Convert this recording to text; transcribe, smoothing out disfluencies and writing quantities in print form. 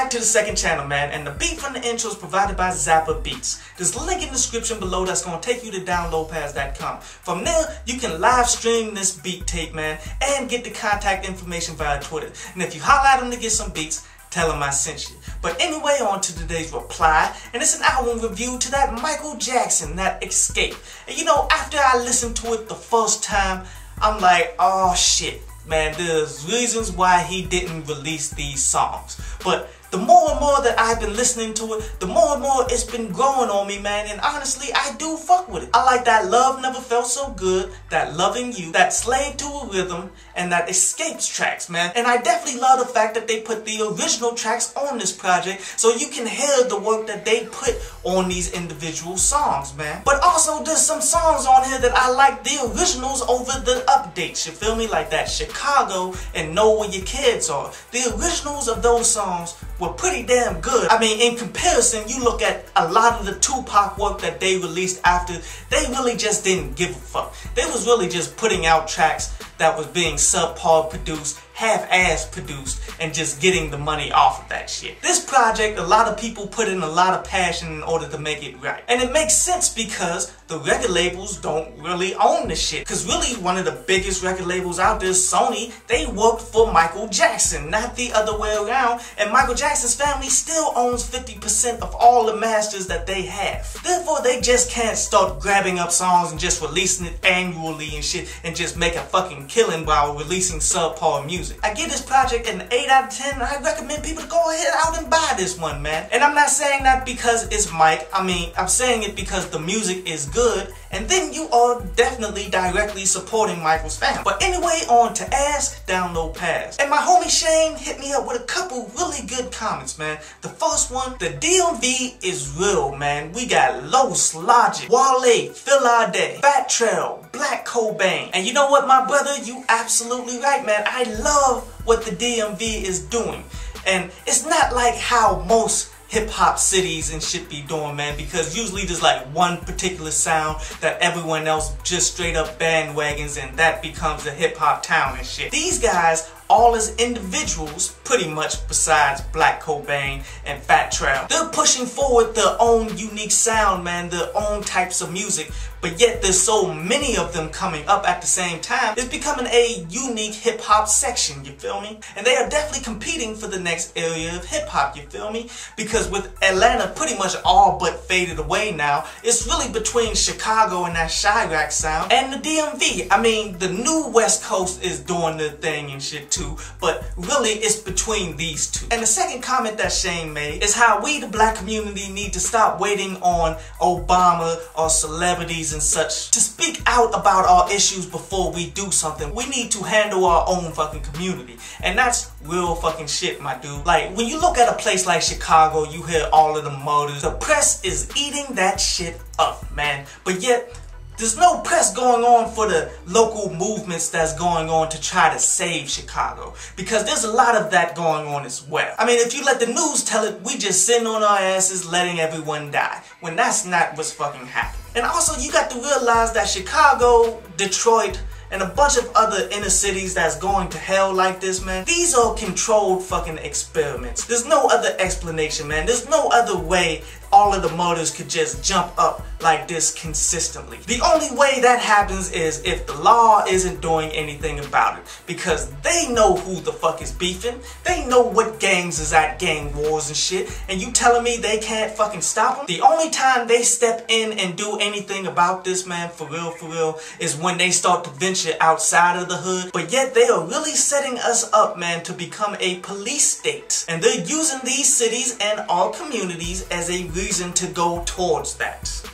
To the second channel, man, and the beat from the intro is provided by Zappa Beats. There's a link in the description below that's going to take you to downloadpads.com. From there, you can live stream this beat tape, man, and get the contact information via Twitter. And if you holler at them to get some beats, tell them I sent you. But anyway, on to today's reply, and it's an album review to that Michael Jackson, that Xscape. And you know, after I listened to it the first time, I'm like, oh shit, man, there's reasons why he didn't release these songs. But the more and more that I've been listening to it, the more and more it's been growing on me, man. And honestly, I do fuck with it. I like that Love Never Felt So Good, that Loving You, that Slave to a Rhythm, and that Escapes tracks, man. And I definitely love the fact that they put the original tracks on this project so you can hear the work that they put on these individual songs, man. But also, there's some songs on here that I like the originals over the updates, you feel me? Like that Chicago and Know Where Your Kids Are. The originals of those songs were pretty damn good. I mean, in comparison, you look at a lot of the Tupac work that they released after, they really just didn't give a fuck. They was really just putting out tracks that was being subpar produced, half-ass produced, and just getting the money off of that shit. This project, a lot of people put in a lot of passion in order to make it right. And it makes sense because the record labels don't really own the shit. Because really, one of the biggest record labels out there, Sony, they worked for Michael Jackson, not the other way around. And Michael Jackson's family still owns 50% of all the masters that they have. Therefore, they just can't start grabbing up songs and just releasing it annually and shit and just make a fucking killing while releasing subpar music. I give this project an 8 out of 10, and I recommend people to go ahead out and buy this one, man. And I'm not saying that because it's Mike. I mean, I'm saying it because the music is good, and then you are definitely directly supporting Michael's family. But anyway, on to Ask, Download, Pass. And my homie Shane hit me up with a couple really good comments, man. The first one, the DMV is real, man. We got Los, Logic, Wale, Phil Ade, Fat Trail, Black Cobain. And you know what, my brother? You absolutely right, man. I love what the DMV is doing. And it's not like how most hip-hop cities and shit be doing, man, because usually there's like one particular sound that everyone else just straight up bandwagons, and that becomes a hip-hop town and shit. These guys, all as individuals, pretty much besides Black Cobain and Fat Trail, they're pushing forward their own unique sound, man, their own types of music, but yet there's so many of them coming up at the same time, it's becoming a unique hip-hop section, you feel me? And they are definitely competing for the next area of hip-hop, you feel me? Because with Atlanta pretty much all but faded away now, it's really between Chicago and that Chirac sound and the DMV. I mean, the new West Coast is doing their thing and shit too, but really it's between these two. And the second comment that Shane made is how we, the black community, need to stop waiting on Obama or celebrities and such to speak out about our issues before we do something. We need to handle our own fucking community. And that's real fucking shit, my dude. Like, when you look at a place like Chicago, you hear all of the murders. The press is eating that shit up, man. But yet, there's no press going on for the local movements that's going on to try to save Chicago. Because there's a lot of that going on as well. I mean, if you let the news tell it, we just sitting on our asses letting everyone die. When that's not what's fucking happening. And also, you got to realize that Chicago, Detroit, and a bunch of other inner cities that's going to hell like this, man, these are controlled fucking experiments. There's no other explanation, man. There's no other way all of the murders could just jump up like this consistently. The only way that happens is if the law isn't doing anything about it, because they know who the fuck is beefing. They know what gangs is at gang wars and shit, and you telling me they can't fucking stop them? The only time they step in and do anything about this, man, for real, is when they start to venture outside of the hood. But yet they are really setting us up, man, to become a police state. And they're using these cities and our communities as a reason to go towards that.